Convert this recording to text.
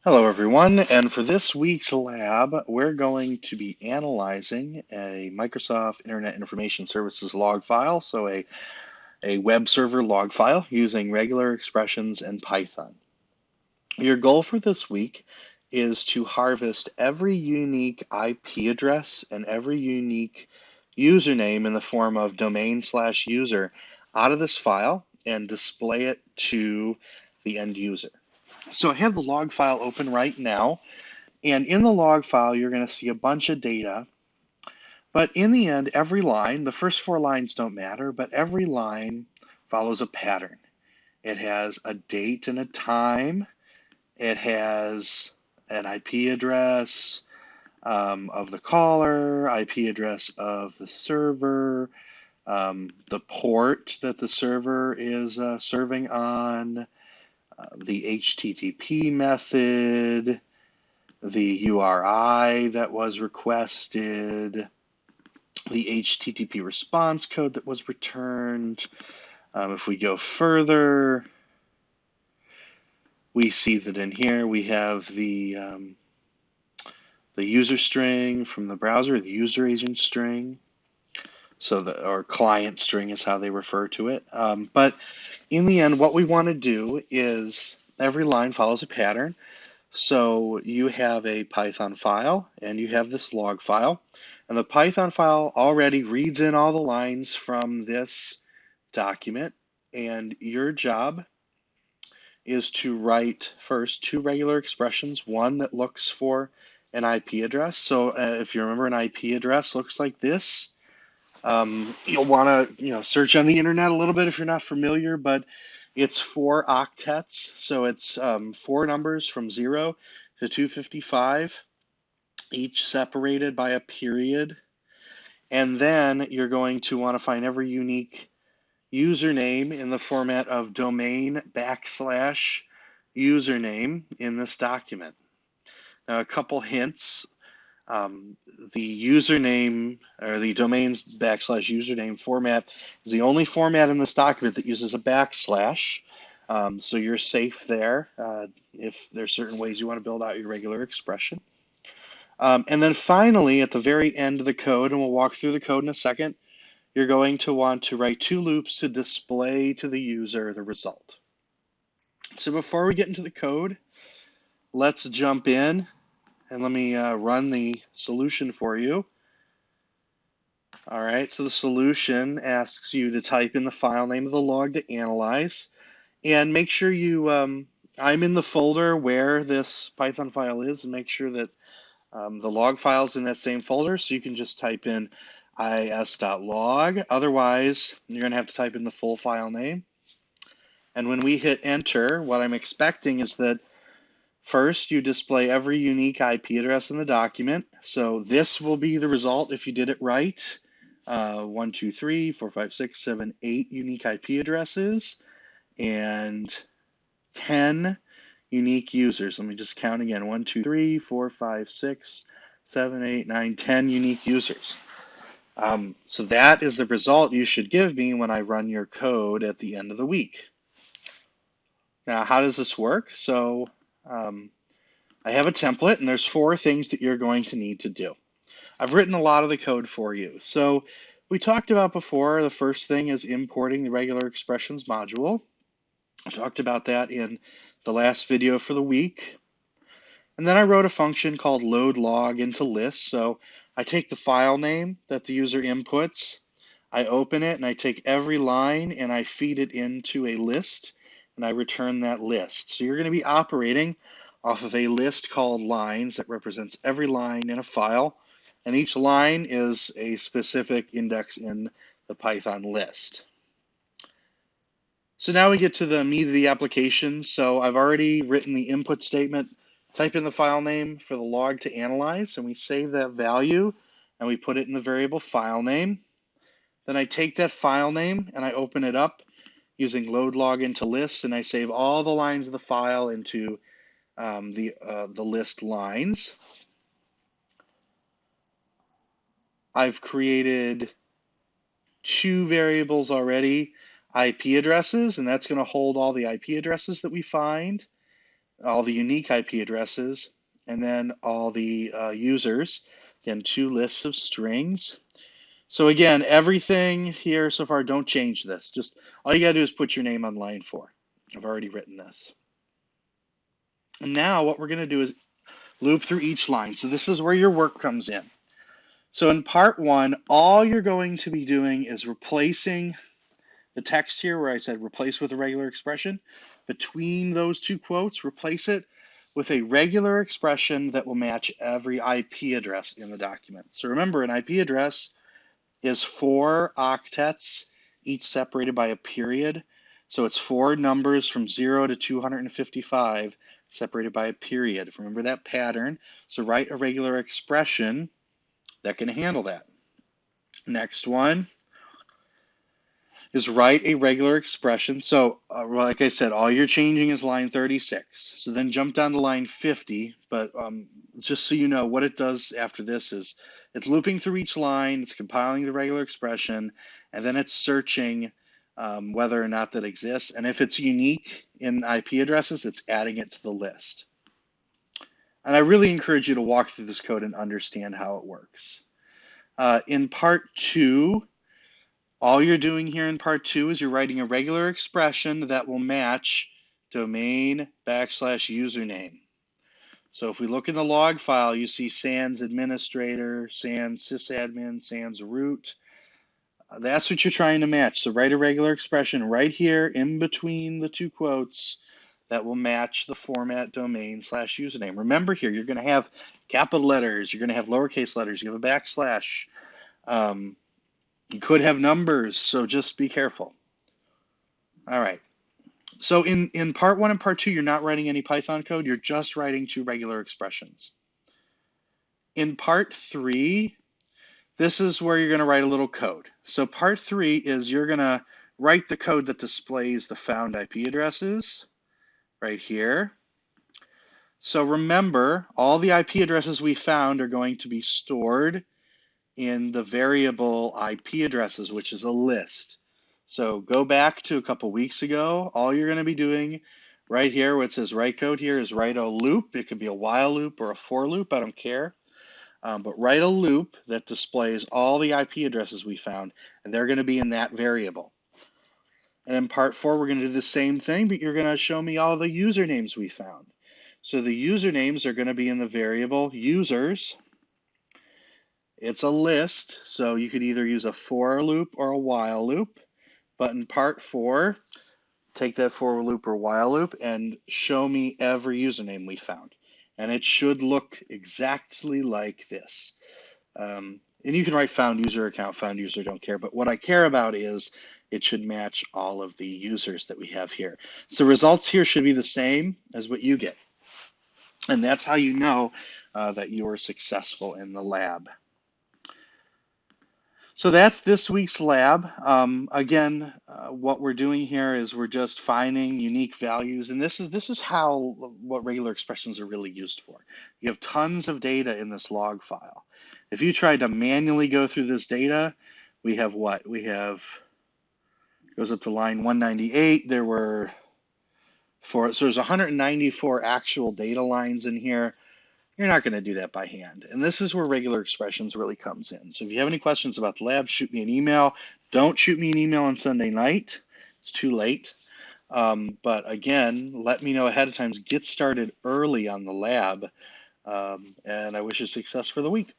Hello, everyone. And for this week's lab, we're going to be analyzing a Microsoft Internet Information Services log file, so a web server log file using regular expressions and Python. Your goal for this week is to harvest every unique IP address and every unique username in the form of domain/user out of this file and display it to the end user. So I have the log file open right now. And in the log file, you're going to see a bunch of data. But in the end, every line, the first four lines don't matter, but every line follows a pattern. It has a date and a time. It has an IP address of the caller, IP address of the server, the port that the server is serving on, the HTTP method, the URI that was requested, the HTTP response code that was returned. If we go further, we see that in here we have the user string from the browser, the user agent string. So or client string is how they refer to it. But in the end, what we want to do is every line follows a pattern. So you have a Python file and you have this log file, and the Python file already reads in all the lines from this document, and your job is to write first two regular expressions, one that looks for an IP address. So if you remember, an IP address looks like this. You'll want to search on the internet a little bit if you're not familiar, but it's 4 octets, so it's four numbers from 0 to 255, each separated by a period. And then you're going to want to find every unique username in the format of domain/username in this document. Now, a couple hints. The username or the domains/username format is the only format in this document that uses a backslash. So you're safe there if there's certain ways you want to build out your regular expression. And then finally, at the very end of the code, and we'll walk through the code in a second, you're going to want to write two loops to display to the user the result. So before we get into the code, let's jump in and let me run the solution for you. All right, so the solution asks you to type in the file name of the log to analyze, and make sure I'm in the folder where this Python file is, and make sure that the log file's in that same folder, so you can just type in is.log. Otherwise, you're going to have to type in the full file name. And when we hit enter, what I'm expecting is that first, you display every unique IP address in the document. So this will be the result if you did it right. 1, 2, 3, 4, 5, 6, 7, 8 unique IP addresses and 10 unique users. Let me just count again. 1, 2, 3, 4, 5, 6, 7, 8, 9, 10 unique users. So that is the result you should give me when I run your code at the end of the week. Now, how does this work? So I have a template, and there's 4 things that you're going to need to do. I've written a lot of the code for you. So we talked about before, the first thing is importing the regular expressions module. I talked about that in the last video for the week. And then I wrote a function called load log into list. So I take the file name that the user inputs, I open it, and I take every line and I feed it into a list, and I return that list. So you're going to be operating off of a list called lines that represents every line in a file, and each line is a specific index in the Python list. So now we get to the meat of the application. So I've already written the input statement, type in the file name for the log to analyze, and we save that value, and we put it in the variable file name. Then I take that file name and I open it up using load log into list, and I save all the lines of the file into the list lines. I've created 2 variables already, IP addresses, and that's going to hold all the IP addresses that we find. all the unique IP addresses, and then all the users. Again, 2 lists of strings. So again, everything here so far, don't change this. Just all you gotta do is put your name on line 4. I've already written this. And now what we're gonna do is loop through each line. So this is where your work comes in. So in part 1, all you're going to be doing is replacing the text here where I said replace with a regular expression. Between those 2 quotes, replace it with a regular expression that will match every IP address in the document. So remember, an IP address is 4 octets, each separated by a period. So it's 4 numbers from 0 to 255 separated by a period. Remember that pattern. So write a regular expression that can handle that. Next one is write a regular expression. So like I said, all you're changing is line 36. So then jump down to line 50, but just so you know, what it does after this is it's looping through each line, it's compiling the regular expression, and then it's searching whether or not that exists. And if it's unique in IP addresses, it's adding it to the list. And I really encourage you to walk through this code and understand how it works. In part 2, all you're doing here in part 2 is you're writing a regular expression that will match domain \username. So if we look in the log file, you see sans administrator, sans sysadmin, sans root. That's what you're trying to match. So write a regular expression right here in between the 2 quotes that will match the format domain /username. Remember here, you're going to have capital letters, you're going to have lowercase letters, you have a backslash. You could have numbers, so just be careful. All right. So in part 1 and part 2, you're not writing any Python code, you're just writing 2 regular expressions. In part 3, this is where you're going to write a little code. So part 3 is you're going to write the code that displays the found IP addresses right here. So remember, all the IP addresses we found are going to be stored in the variable IP addresses, which is a list. So go back to a couple weeks ago. All you're going to be doing right here, where it says write code here, is write a loop. It could be a while loop or a for loop, I don't care. But write a loop that displays all the IP addresses we found, and they're going to be in that variable. And in part 4, we're going to do the same thing, but you're going to show me all the usernames we found. So the usernames are going to be in the variable users. It's a list, so you could either use a for loop or a while loop. But in part 4, take that for loop or while loop and show me every username we found. And it should look exactly like this. And you can write found user, account found user, don't care. But what I care about is it should match all of the users that we have here. So results here should be the same as what you get. And that's how you know that you are successful in the lab. So that's this week's lab. Again, what we're doing here is we're just finding unique values, and this is how what regular expressions are really used for. You have tons of data in this log file. If you tried to manually go through this data, we have what? We have, goes up to line 198. There were so there's 194 actual data lines in here. You're not going to do that by hand. And this is where regular expressions really comes in. So if you have any questions about the lab, shoot me an email. Don't shoot me an email on Sunday night. It's too late. But again, let me know ahead of time. Get started early on the lab. And I wish you success for the week.